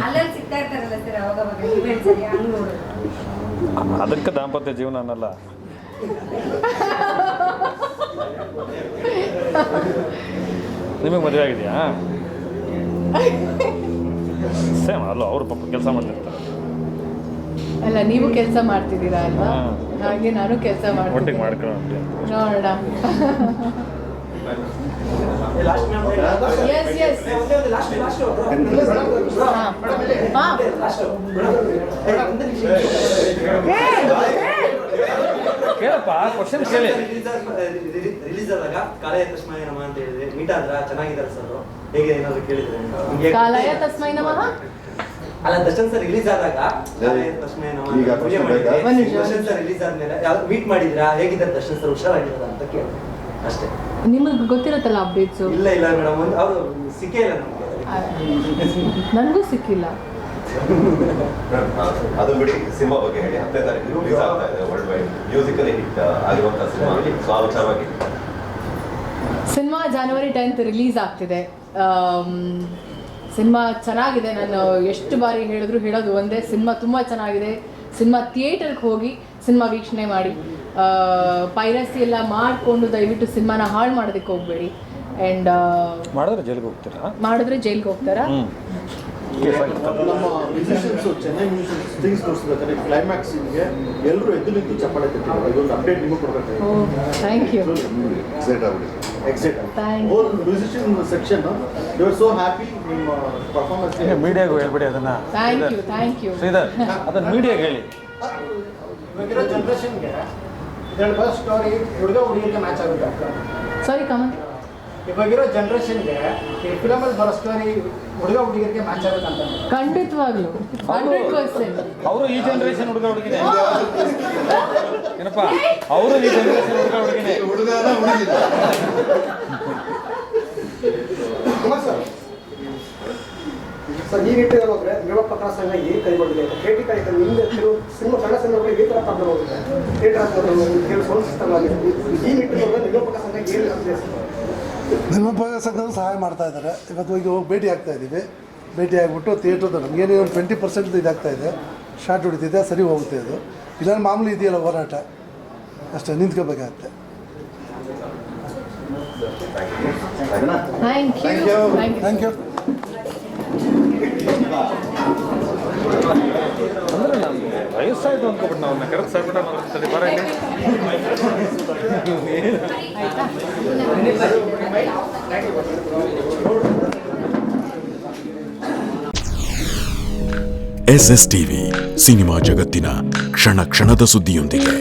ಅಲ್ಲಲ್ಲಿ ಸಿಗ್ತಾ ಇರ್ತಾರಲ್ಲ ಸರ್ ಅವಾಗ ಇವೆಂಟ್ಸ್ ಅಲ್ಲಿ ಹಂಗೆ ನೋಡೋದು. ಅದಕ್ಕೆ ದಾಂಪತ್ಯ ಜೀವನ ಅನ್ನಲ್ಲ. ನಿಮಗೆ ಮದುವೆ ಆಗಿದೆಯಾ? ಸೇಮ್ ಅಲ್ಲ, ಅವರು ಪಾಪ ಕೆಲಸ ಮಾಡ್ತಿರ್ತಾರೆ. ಅಲ್ಲ, ನೀವು ಕೆಲಸ ಮಾಡ್ತಿದ್ದೀರಾ ಅಲ್ವಾ, ಹಾಗೆ ನಾನು ಕೆಲಸ ಮಾಡ್ತೀನಿ. ಒಟ್ಟಿಗೆ ಮಾಡ್ಕೊಳ್ಳೋಣ ನೋಡೋಣ. ಕೇಳಪ್ಪ, ಕ್ವಶನ್ ಕೇಳಿ. ರಿಲೀಸ್ ಆದಾಗ ಕಾಲಯ ತಸ್ಮೈ ನಮಃ ಅಂತ ಹೇಳಿದ್ರೆ ಮೀಟ್ ಆದ್ರ ಚೆನ್ನಾಗಿದ್ದಾರೆ ಸರ್, ಹೇಗೆ ಏನಾದ್ರು ಕೇಳಿದ್ರೆ? ಕಾಲಯ ತಸ್ಮೈ ನಮಃ ಅಲ್ಲ, ದರ್ಶನ್ ಸರ್ ರಿಲೀಸ್ ಆದಾಗ ಕಾಲಯ ತಸ್ಮೈ ನಮಃ ದರ್ಶನ್ ಸರ್ ರಿಲೀಸ್ ಆದ್ಮೇಲೆ ಯಾವ್ದು ಮೀಟ್ ಮಾಡಿದ್ರಾ, ಹೇಗಿದ್ದಾರೆ ದರ್ಶನ್ ಸರ್, ಹುಷಾರಾಗಿದ್ದಾರ ಅಂತ ಕೇಳಿ ಅಷ್ಟೇ. ನಿಮಗೆ ಗೊತ್ತಿರುತ್ತಲ್ಲ ಅಪ್ಡೇಟ್ಸು? ಇಲ್ಲ ಮೇಡಮ್, ಅವರು ಸಿಕ್ಕೇ ಇಲ್ಲ ನಮಗೆ. ನನಗೂ ಸಿಕ್ಕಿಲ್ಲ. ಅದು ಬಿಡಿ, ಸಿನಿಮಾ ಬಗ್ಗೆ ಹೇಳಿ. 10ನೇ ತಾರೀಕು ರಿಲೀಸ್ ಆಗ್ತಾ ಇದೆ ವರ್ಲ್ಡ್ ವೈಡ್ ಮ್ಯೂಸಿಕಲಿ ಹಿಟ್ ಆಗಿರುವಂತಹ ಸಿನಿಮಾ. ಸ್ವಾಗತವಾಗಿ ಸಿನಿಮಾ January 10th ರಿಲೀಸ್ ಆಗ್ತಿದೆ. ಸಿನಿಮಾ ಚೆನ್ನಾಗಿದೆ. ನಾನು ಎಷ್ಟು ಬಾರಿ ಹೇಳಿದ್ರು ಹೇಳೋದು ಒಂದೇ, ಸಿನಿಮಾ ತುಂಬ ಚೆನ್ನಾಗಿದೆ. ಸಿನಿಮಾ ಥಿಯೇಟರ್ಗೆ ಹೋಗಿ ಸಿನಿಮಾ ವೀಕ್ಷಣೆ ಮಾಡಿ. ಪೈರಸಿ ಎಲ್ಲ ಮಾಡಿಕೊಂಡು ದಯವಿಟ್ಟು ಸಿನಿಮಾನ ಹಾಳು ಮಾಡೋದಕ್ಕೆ ಹೋಗಬೇಡಿ. ಆ್ಯಂಡ್ ಮಾಡಿದ್ರೆ ಜೈಲಿಗೆ ಹೋಗ್ತೀರಾ? ಮಾಡಿದ್ರೆ ಜೈಲಿಗೆ ಹೋಗ್ತಾರಾ? ನಮ್ಮ ಮ್ಯೂಸಿಷಿಯನ್ಸು, ಚೆನ್ನೈ ಮ್ಯೂಸಿಷಿಯನ್ಸ್ ಥಿಂಗ್ಸ್ ತೋರಿಸ್ಬೇಕಾದ್ರೆ ಕ್ಲೈಮ್ಯಾಕ್ಸಿಗೆ ಎಲ್ಲರೂ ಎದ್ದು ನಿಂತು ಚಪ್ಪಾಳೆ ತಟ್ಟಿದ್ದಾರೆ. ಇದೊಂದು ಅಪ್ಡೇಟ್ ನಿಮಗೆ ಕೊಡಬೇಕು. Thank you. Excite whole musician section they are so happy. ನಿಮ್ಮ ಪರ್ಫಾರ್ಮೆನ್ಸ್ ಮೀಡಿಯಾಗೂ ಹೇಳ್ಬಿಡಿ ಅದನ್ನ. Thank you. ಶ್ರೀಧರ್, ಅದನ್ನ ಮೀಡಿಯಾಗೆ ಹೇಳಿ. ಇವಾಗಿರೋ ಜನ್ರೇಷನ್ಗೆ ಇದರಲ್ಲಿ ಬರೋ ಸ್ಟೋರಿ ಹುಡುಗ ಹುಡುಗಿಗೆ ಮ್ಯಾಚ್ ಆಗುತ್ತೆ. ಸಾರಿ ಕಮನ್. ಇವಾಗಿರೋ ಜನ್ರೇಷನ್ಗೆ ಈ ಫಿಲಮಲ್ಲಿ ಬರೋ ಸ್ಟೋರಿ ಹುಡುಗ ಹುಡುಗಿರಿಗೆ ಮ್ಯಾಚ್ ಆಗುತ್ತೆ ಅಂತ. ಖಂಡಿತವಾಗ್ಲು 100%. ಅವರು ಈ ಜನರೇಷನ್ ಹುಡುಗ ಹುಡುಗಿನೇ ಏನಪ್ಪ, ಅವರು ಈ ಜನರೇಷನ್ ಹುಡುಗ ಹುಡುಗಿನೇ. ಸರ್, ಈ ನಿಟ್ಟಿನಲ್ಲಿ ಹೋದ್ರೆ ನಿರ್ಮಾಪಕರ ಸಂಘ ಏನು ಕೈಗೊಂಡಿದೆ? ಕೇಟಿ ಕೈ ನಿಮ್ದು ಕೆಲವು ಸಿನಿಮಾ ಕನ್ನಡ ಸಿನಿಮಾಗಳಿಗೆ ಈ ಥರ ಪ್ರಾಬ್ಲಮ್ ಹೋಗುತ್ತೆ. ಥಿಯೇಟರ್ ಕೆಲವು ಸೌಂಡ್ ಸಿಸ್ಟಮ್ ಆಗಿದೆ. ಈ ನಿಟ್ಟಿನಲ್ಲಿ ಹೋದ್ರೆ ನಿರ್ಮಾಪಕ ಸಂಘ ಏನು ಆಗ್ತದೆ ಸರ್? ನಿರ್ಮಾಪಕ ಸಂಘದ ಸಹಾಯ ಮಾಡ್ತಾ ಇದ್ದಾರೆ. ಇವತ್ತು ಹೋಗಿ ಭೇಟಿ ಆಗ್ತಾ ಇದ್ದೀವಿ. ಭೇಟಿ ಆಗಿಬಿಟ್ಟು ಥಿಯೇಟ್ರದ್ದು ನಮಗೇನೇ ಒಂದು 20% ಇದಾಗ್ತಾ ಇದೆ, ಶಾರ್ಟ್ ಹೊಡಿತಿದೆ, ಸರಿ ಹೋಗುತ್ತೆ. ಅದು ಇಲ್ಲ ಮಾಮೂಲಿ ಇದೆಯಲ್ಲ ಹೋರಾಟ, ಅಷ್ಟೇ ನಿಂತ್ಕೋಬೇಕಾಗತ್ತೆ. Thank you. ಅಂದ್ರೆ ನಾನು ವಯಸ್ಸಾಯ್ತು ಅಂದ್ಕೊಬಿಟ್ಟು ನಾವು ಕರೆಕ್ಟ್ ಸಾಕ್ಬಿಟ್ಟು ಸರಿ ಬರ SSTV ಸಿನಿಮಾ ಜಗತ್ತಿನ ಕ್ಷಣ ಕ್ಷಣದ ಸುದ್ದಿಯೊಂದಿಗೆ.